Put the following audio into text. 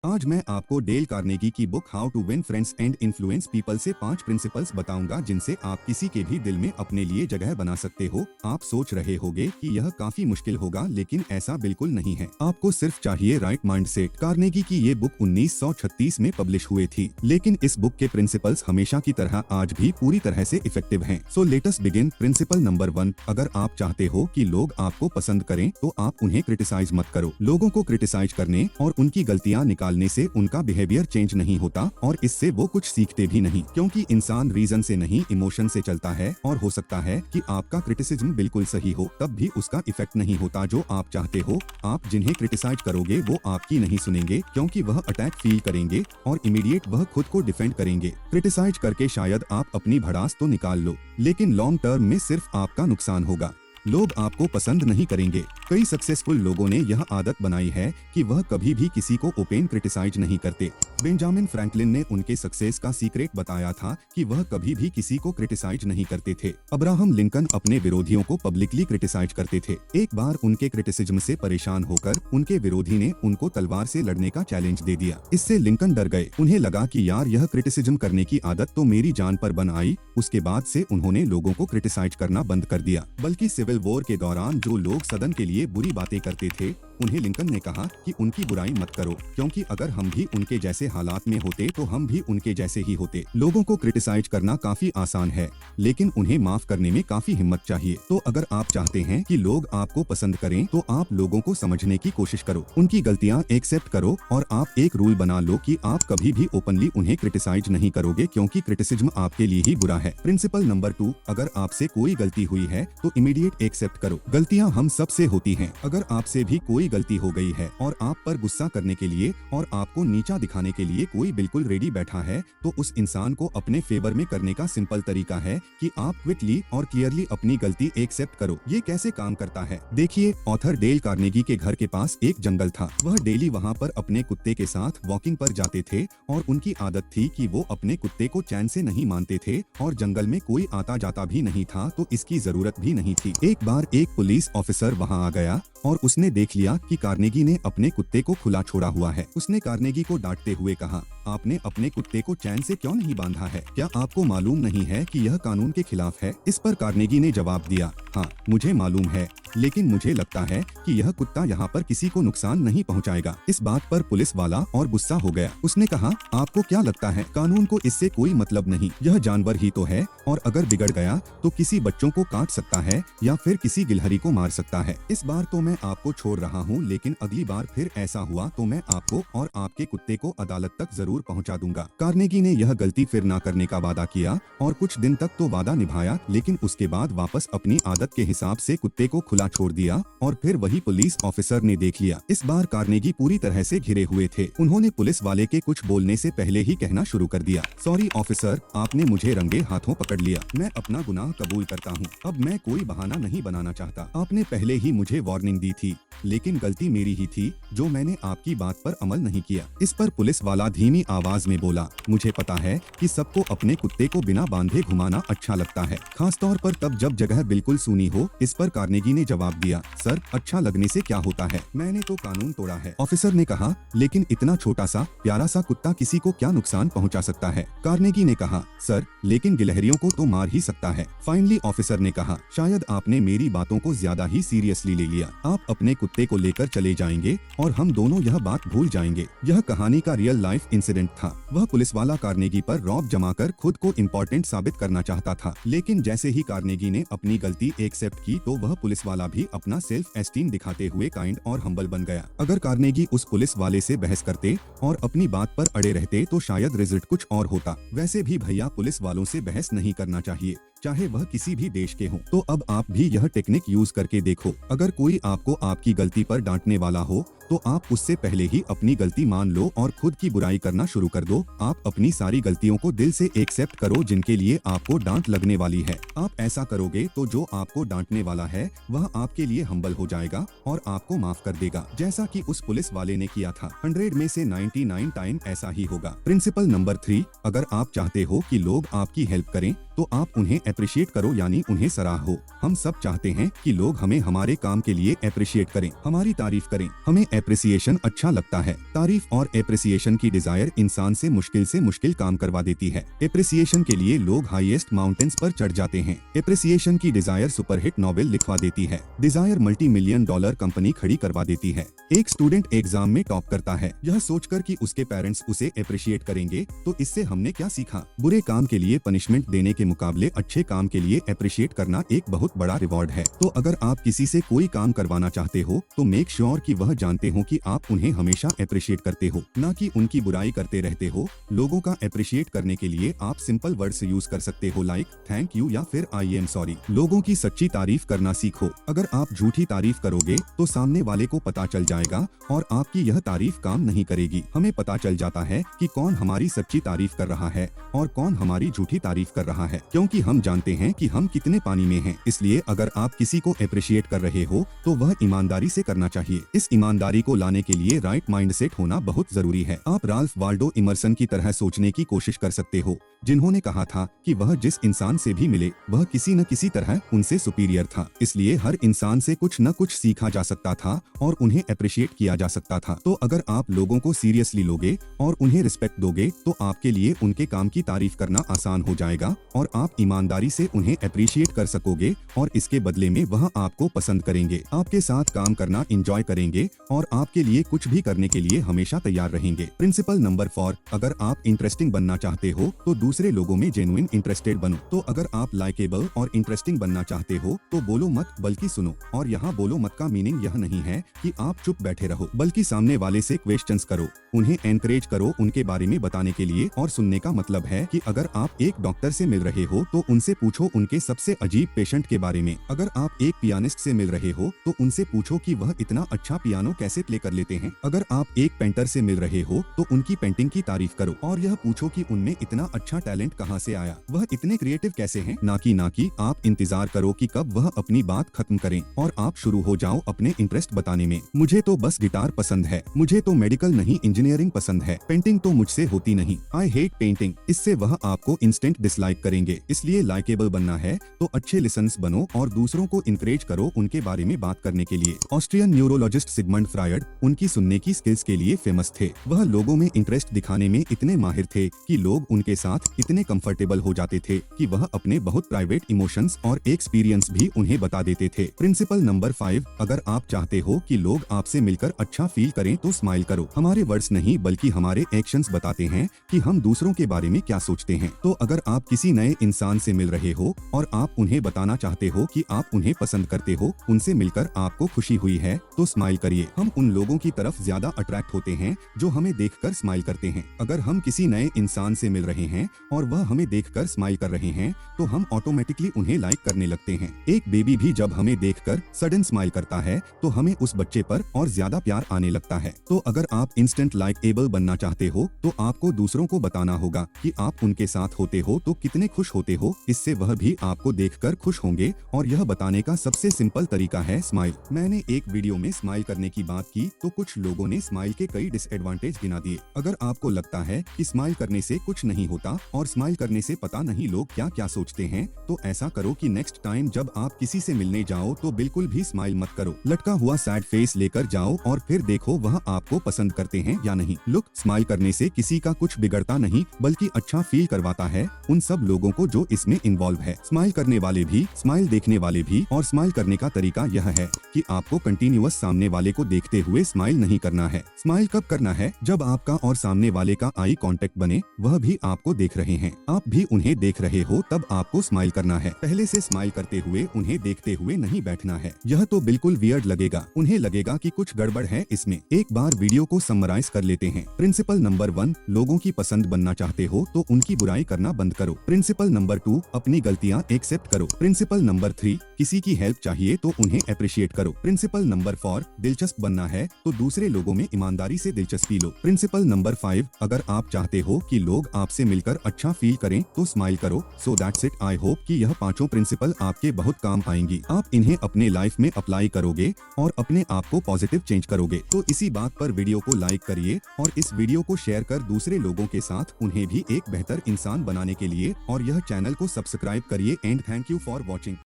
आज मैं आपको डेल कार्नेगी की book how to win friends and influence people से 5 प्रिंसिपल्स बताऊंगा जिनसे आप किसी के भी दिल में अपने लिए जगह बना सकते हो। आप सोच रहे होंगे कि यह काफी मुश्किल होगा, लेकिन ऐसा बिल्कुल नहीं है। आपको सिर्फ चाहिए राइट माइंडसेट। कार्नेगी की ये बुक 1936 में पब्लिश हुई थी, लेकिन इस बुक के प्रिंसिपल्स हमेशा की तरह आज भी पूरी तरह से इफेक्टिव हैं। So let us begin. Principle number 1, अगर आप चाहते हो कि लोग आपको पसंद करें तो आप उन्हें क्रिटिसाइज मत करो। लोगों को क्रिटिसाइज करने और उनकी गलतियां निकालने से उनका बिहेवियर चेंज नहीं होता और इससे वो कुछ सीखते भी नहीं, क्योंकि इंसान रीजन से नहीं इमोशन से चलता है। और हो सकता है कि आपका क्रिटिसिज्म बिल्कुल सही हो, तब भी उसका इफेक्ट नहीं होता जो आप चाहते हो। आप जिन्हें क्रिटिसाइज करोगे वो आपकी नहीं सुनेंगे, क्योंकि वह अटैक फील करेंगे और इमीडिएट वह खुद को डिफेंड करेंगे। क्रिटिसाइज करके शायद आप अपनी भड़ास तो निकाल लो, लेकिन लॉन्ग टर्म में सिर्फ आपका नुकसान होगा। लोग आपको पसंद नहीं करेंगे। कई सक्सेसफुल लोगों ने यह आदत बनाई है कि वह कभी भी किसी को ओपन क्रिटिसाइज नहीं करते। बेंजामिन फ्रैंकलिन ने उनके सक्सेस का सीक्रेट बताया था कि वह कभी भी किसी को क्रिटिसाइज नहीं करते थे। अब्राहम लिंकन अपने विरोधियों को पब्लिकली क्रिटिसाइज करते थे। एक बार उनके क्रिटिसिज्म से परेशान होकर उनके विरोधी ने उनको तलवार से लड़ने का चैलेंज दे दिया। इससे लिंकन डर गए। उन्हें लगा कि यार यह क्रिटिसिज्म करने की आदत तो मेरी जान पर बन आई। उसके बाद से उन्होंने लोगों को क्रिटिसाइज करना बंद कर दिया। बल्कि सिविल वॉर के दौरान जो लोग सदन के लिए बुरी बातें करते थे, उन्हें लिंकन ने कहा कि उनकी बुराई मत करो, क्योंकि अगर हम भी उनके जैसे हालात में होते तो हम भी उनके जैसे ही होते। लोगों को क्रिटिसाइज करना काफी आसान है, लेकिन उन्हें माफ करने में काफी हिम्मत चाहिए। तो अगर आप चाहते हैं कि लोग आपको पसंद करें तो आप लोगों को समझने की कोशिश करो, उनकी गलतियां एक्सेप्ट करो और आप एक रूल बना लो कि आप कभी भी ओपनली उन्हें क्रिटिसाइज नहीं करोगे, क्योंकि क्रिटिसिज्म आपके लिए ही बुरा है। प्रिंसिपल नंबर 2, अगर आपसे कोई गलती हुई है तो इमीडिएट एक्सेप्ट करो। गलतियां हम सब से होती हैं। अगर आपसे भी कोई गलती हो गई है और आप पर गुस्सा करने के लिए और आपको नीचा दिखाने के लिए कोई बिल्कुल रेडी बैठा है, तो उस इंसान को अपने फेवर में करने का सिंपल तरीका है कि आप क्विकली और क्लियरली अपनी गलती एक्सेप्ट करो। ये कैसे काम करता है, देखिए। ऑथर डेल कार्नेगी के घर के पास एक जंगल था। वह डेली वहाँ पर अपने कुत्ते के साथ वॉकिंग पर जाते थे और उनकी आदत थी कि वो अपने कुत्ते को चैन से नहीं मानते थे और जंगल में कोई आता जाता भी नहीं था, तो इसकी जरूरत भी नहीं थी। एक बार एक पुलिस ऑफिसर वहाँ आ गया और उसने देख लिया कि कार्नेगी ने अपने कुत्ते को खुला छोड़ा हुआ है। उसने कार्नेगी को डांटते हुए कहा, आपने अपने कुत्ते को चैन से क्यों नहीं बांधा है? क्या आपको मालूम नहीं है कि यह कानून के खिलाफ है? इस पर कार्नेगी ने जवाब दिया, हाँ मुझे मालूम है, लेकिन मुझे लगता है कि यह कुत्ता यहाँ पर किसी को नुकसान नहीं पहुँचाएगा। इस बात पर पुलिस वाला और गुस्सा हो गया। उसने कहा, आपको क्या लगता है, कानून को इससे कोई मतलब नहीं, यह जानवर ही तो है और अगर बिगड़ गया तो किसी बच्चों को काट सकता है या फिर किसी गिलहरी को मार सकता है। इस बार तो मैं आपको छोड़ रहा हूँ, लेकिन अगली बार फिर ऐसा हुआ तो मैं आपको और आपके कुत्ते को अदालत तक जरूर पहुँचा दूंगा। कार्नेगी ने यह गलती फिर ना करने का वादा किया और कुछ दिन तक तो वादा निभाया, लेकिन उसके बाद वापस अपनी आदत के हिसाब से कुत्ते को खुला छोड़ दिया और फिर वही पुलिस ऑफिसर ने देख लिया। इस बार कार्नेगी पूरी तरह से घिरे हुए थे। उन्होंने पुलिस वाले के कुछ बोलने से पहले ही कहना शुरू कर दिया, सॉरी ऑफिसर, आपने मुझे रंगे हाथों पकड़ लिया। मैं अपना गुनाह कबूल करता हूँ। अब मैं कोई बहाना नहीं बनाना चाहता। आपने पहले ही मुझे वार्निंग दी थी, लेकिन गलती मेरी ही थी जो मैंने आपकी बात पर अमल नहीं किया। इस पर पुलिस वाला धीमी आवाज में बोला, मुझे पता है कि सबको अपने कुत्ते को बिना बांधे घुमाना अच्छा लगता है, खासतौर पर तब जब जगह बिल्कुल सूनी हो। इस पर कार्नेगी ने जवाब दिया, सर अच्छा लगने से क्या होता है, मैंने तो कानून तोड़ा है। ऑफिसर ने कहा, लेकिन इतना छोटा सा प्यारा सा कुत्ता किसी को क्या नुकसान पहुंचा सकता है? कार्नेगी ने कहा, सर लेकिन गिलहरियों को तो मार ही सकता है। फाइनली ऑफिसर ने कहा, शायद आपने मेरी बातों को ज्यादा ही सीरियसली ले लिया। आप अपने कुत्ते को लेकर चले जाएंगे और हम दोनों यह बात भूल जाएंगे। यह कहानी का रियल लाइफ इंसिडेंट था। वह पुलिस वाला कार्नेगी पर रौब जमाकर खुद को इम्पोर्टेंट साबित करना चाहता था, लेकिन जैसे ही कार्नेगी ने अपनी गलती एक्सेप्ट की तो वह पुलिस वाला भी अपना सेल्फ एस्टीम दिखाते हुए काइंड और हम्बल बन गया। अगर कार्नेगी उस पुलिस वाले से बहस करते और अपनी बात पर अड़े रहते तो शायद रिजल्ट कुछ और होता। वैसे भी भैया पुलिस वालों से बहस नहीं करना चाहिए, चाहे वह किसी भी देश के हों। तो अब आप भी यह टेक्निक यूज करके देखो। अगर कोई आपको आपकी गलती पर डांटने वाला हो तो आप उससे पहले ही अपनी गलती मान लो और खुद की बुराई करना शुरू कर दो। आप अपनी सारी गलतियों को दिल से एक्सेप्ट करो जिनके लिए आपको डांट लगने वाली है। आप ऐसा करोगे तो जो आपको डांटने वाला है वह आपके लिए हम्बल हो जाएगा और आपको माफ कर देगा, जैसा कि उस पुलिस वाले ने किया था। 100 में से 99 टाइम ऐसा ही होगा। प्रिंसिपल नंबर 3, अगर आप चाहते हो कि लोग आपकी हेल्प करें तो आप उन्हें अप्रिशिएट करो, यानी उन्हें सराहो। हम सब चाहते हैं कि लोग हमें हमारे काम के लिए अप्रिशिएट करें, हमारी तारीफ करें। हमें अप्रिसिएशन अच्छा लगता है। तारीफ और अप्रिसिएशन की डिजायर इंसान से मुश्किल काम करवा देती है। अप्रिसिएशन के लिए लोग हाईएस्ट माउंटेन्स पर चढ़ जाते हैं। अप्रिसिएशन की डिजायर सुपरहिट नॉवेल लिखवा देती है। डिजायर $multi-million कंपनी खड़ी करवा देती है। एक स्टूडेंट एग्जाम में टॉप करता है, यह सोचकर कि उसके पेरेंट्स उसे अप्रिशिएट करेंगे। तो इससे हमने क्या सीखा? बुरे काम के लिए पनिशमेंट देने के मुकाबले अच्छे काम के लिए अप्रिशिएट करना एक बहुत बड़ा रिवॉर्ड है। तो अगर आप किसी से कोई काम करवाना चाहते हो तो मेक श्योर कि वह जानते हो कि आप उन्हें हमेशा अप्रिशिएट करते हो, ना कि उनकी बुराई करते रहते हो। लोगों का अप्रिशिएट करने के लिए आप सिंपल वर्ड्स यूज कर सकते हो, लाइक थैंक यू या फिर आई एम सॉरी। लोगों की सच्ची तारीफ करना सीखो। अगर आप झूठी तारीफ करोगे तो सामने वाले को पता चल जाएगा और आपकी यह तारीफ काम नहीं करेगी। हमें पता चल जाता है कि कौन हमारी सच्ची तारीफ कर रहा है और कौन हमारी झूठी तारीफ कर रहा है, क्योंकि हम जानते हैं कि हम कितने पानी में हैं। इसलिए अगर आप किसी को अप्रिशिएट कर रहे हो तो वह ईमानदारी से करना चाहिए। इस ईमानदारी को लाने के लिए राइट माइंडसेट होना बहुत जरूरी है। आप राल्फ वाल्डो इमर्सन की तरह सोचने की कोशिश कर सकते हो, जिन्होंने कहा था कि वह जिस इंसान से भी मिले वह किसी न किसी तरह उनसे सुपीरियर था। इसलिए हर इंसान से कुछ न कुछ सीखा जा सकता था और उन्हें अप्रिशिएट किया जा सकता था। तो अगर आप लोगों को सीरियसली लोगे और उन्हें रिस्पेक्ट दोगे तो आपके लिए उनके काम की तारीफ करना आसान हो जाएगा और आप ईमानदारी से उन्हें अप्रिशिएट कर सकोगे और इसके बदले में वह आपको पसंद करेंगे, आपके साथ काम करना एंजॉय करेंगे और आपके लिए कुछ भी करने के लिए हमेशा तैयार रहेंगे। प्रिंसिपल नंबर 4, अगर आप इंटरेस्टिंग बनना चाहते हो तो दूसरे लोगों में जेन्युइन इंटरेस्टेड बनो। तो अगर आप लाइकेबल और इंटरेस्टिंग बनना चाहते हो तो बोलो मत बल्कि सुनो। और यहाँ बोलो मत का मीनिंग यह नहीं है कि आप चुप बैठे रहो, बल्कि सामने वाले से क्वेश्चंस करो, उन्हें एनकरेज करो उनके बारे में बताने के लिए। और सुनने का मतलब है कि अगर आप एक डॉक्टर से मिल रहे हो तो उनसे पूछो उनके सबसे अजीब पेशेंट के बारे में। अगर आप एक पियानिस्ट से मिल रहे हो तो उनसे पूछो कि वह इतना अच्छा पियानो कैसे प्ले कर लेते हैं। अगर आप एक पेंटर से मिल रहे हो तो उनकी पेंटिंग की तारीफ करो और यह पूछो कि उनमें इतना अच्छा टैलेंट कहां से आया, वह इतने क्रिएटिव कैसे हैं। ना कि आप इंतजार करो कि कब वह अपनी बात खत्म करें और आप शुरू हो जाओ अपने इंटरेस्ट बताने में। मुझे तो बस गिटार पसंद है, मुझे तो मेडिकल नहीं इंजीनियरिंग पसंद है, पेंटिंग तो मुझसे होती नहीं, आई हेट पेंटिंग। इससे वह आपको इंस्टेंट डिसलाइक करेंगे। इसलिए लाइकेबल बनना है तो अच्छे लिसनर्स बनो और दूसरों को इनकरेज करो उनके बारे में बात करने के लिए। ऑस्ट्रियन न्यूरोलॉजिस्ट सिगमंड फ्रायड उनकी सुनने की स्किल्स के लिए फेमस थे। वह लोगों में इंटरेस्ट दिखाने में इतने माहिर थे कि लोग उनके साथ इतने कंफर्टेबल हो जाते थे कि वह अपने बहुत प्राइवेट इमोशंस और एक्सपीरियंस भी उन्हें बता देते थे। प्रिंसिपल नंबर 5, अगर आप चाहते हो कि लोग आपसे मिलकर अच्छा फील करें तो स्माइल करो। हमारे वर्ड्स नहीं बल्कि हमारे एक्शंस बताते हैं कि हम दूसरों के बारे में क्या सोचते हैं। तो अगर आप किसी नए इंसान से मिल रहे हो और आप उन्हें बताना चाहते हो कि आप उन्हें पसंद करते हो, उनसे मिलकर आपको खुशी हुई है, तो स्माइल करिए। हम उन लोगों की तरफ ज्यादा अट्रैक्ट होते हैं जो हमें देखकर स्माइल करते हैं। अगर हम किसी नए इंसान से मिल रहे हैं और वह हमें देखकर स्माइल कर रहे हैं तो हम ऑटोमेटिकली उन्हें लाइक करने लगते हैं। एक बेबी भी जब हमें देखकर सडन स्माइल करता है तो हमें उस बच्चे पर और ज्यादा प्यार आने लगता है। तो अगर आप इंस्टेंट लाइकेबल बनना चाहते हो तो आपको दूसरों को बताना होगा कि आप उनके साथ होते हो तो कितने खुश होते हो। इससे वह भी आपको देखकर खुश होंगे और यह बताने का सबसे सिंपल तरीका है स्माइल। मैंने एक वीडियो में स्माइल करने की बात की तो कुछ लोगों ने स्माइल के कई डिसएडवांटेज गिना दिए। अगर आपको लगता है कि स्माइल करने से कुछ नहीं होता और स्माइल करने से पता नहीं लोग क्या क्या सोचते हैं, तो ऐसा करो कि नेक्स्ट टाइम जब आप किसी से मिलने जाओ तो बिल्कुल भी स्माइल मत करो। लटका हुआ सैड फेस लेकर जाओ और फिर देखो वह आपको पसंद करते हैं या नहीं। लुक, स्माइल करने से किसी का कुछ बिगड़ता नहीं बल्कि अच्छा फील करवाता है उन सब लोगों को जो इसमें इन्वॉल्व है। स्माइल करने वाले भी, स्माइल देखने वाले भी। और स्माइल करने का तरीका यह है कि आपको कंटिन्यूअस सामने वाले को देखते हुए स्माइल नहीं करना है। स्माइल कब करना है? जब आपका और सामने वाले का आई कांटेक्ट बने, वह भी आपको देख रहे हैं, आप भी उन्हें देख रहे हो, तब आपको स्माइल करना है। पहले से स्माइल करते हुए उन्हें देखते हुए नहीं बैठना है। यह तो बिल्कुल वियर्ड लगेगा, उन्हें लगेगा कि कुछ गड़बड़ है इसमें। एक बार वीडियो को समराइज कर लेते हैं। प्रिंसिपल नंबर 1, लोगों की पसंद बनना चाहते हो तो उनकी बुराई करना बंद करो। प्रिंसिपल नंबर 2, अपनी गलतियां एक्सेप्ट करो। प्रिंसिपल नंबर 3, किसी की हेल्प चाहिए तो उन्हें अप्रिशिएट करो। प्रिंसिपल नंबर 4, दिलचस्प बनना है तो दूसरे लोगों में ईमानदारी से दिलचस्पी लो। प्रिंसिपल नंबर 5, अगर आप चाहते हो कि लोग आपसे मिलकर अच्छा फील करें तो स्माइल करो। So that's it. I hope कि यह पांचों प्रिंसिपल आपके बहुत काम आएंगी। आप इन्हें अपने लाइफ में अप्लाई करोगे और अपने आप को पॉजिटिव चेंज करोगे। तो इसी बात पर वीडियो को लाइक करिए और इस वीडियो को शेयर कर दूसरे लोगों के साथ उन्हें भी एक बेहतर इंसान बनाने के लिए और यह चैनल को सब्सक्राइब करिए and thank you for watching.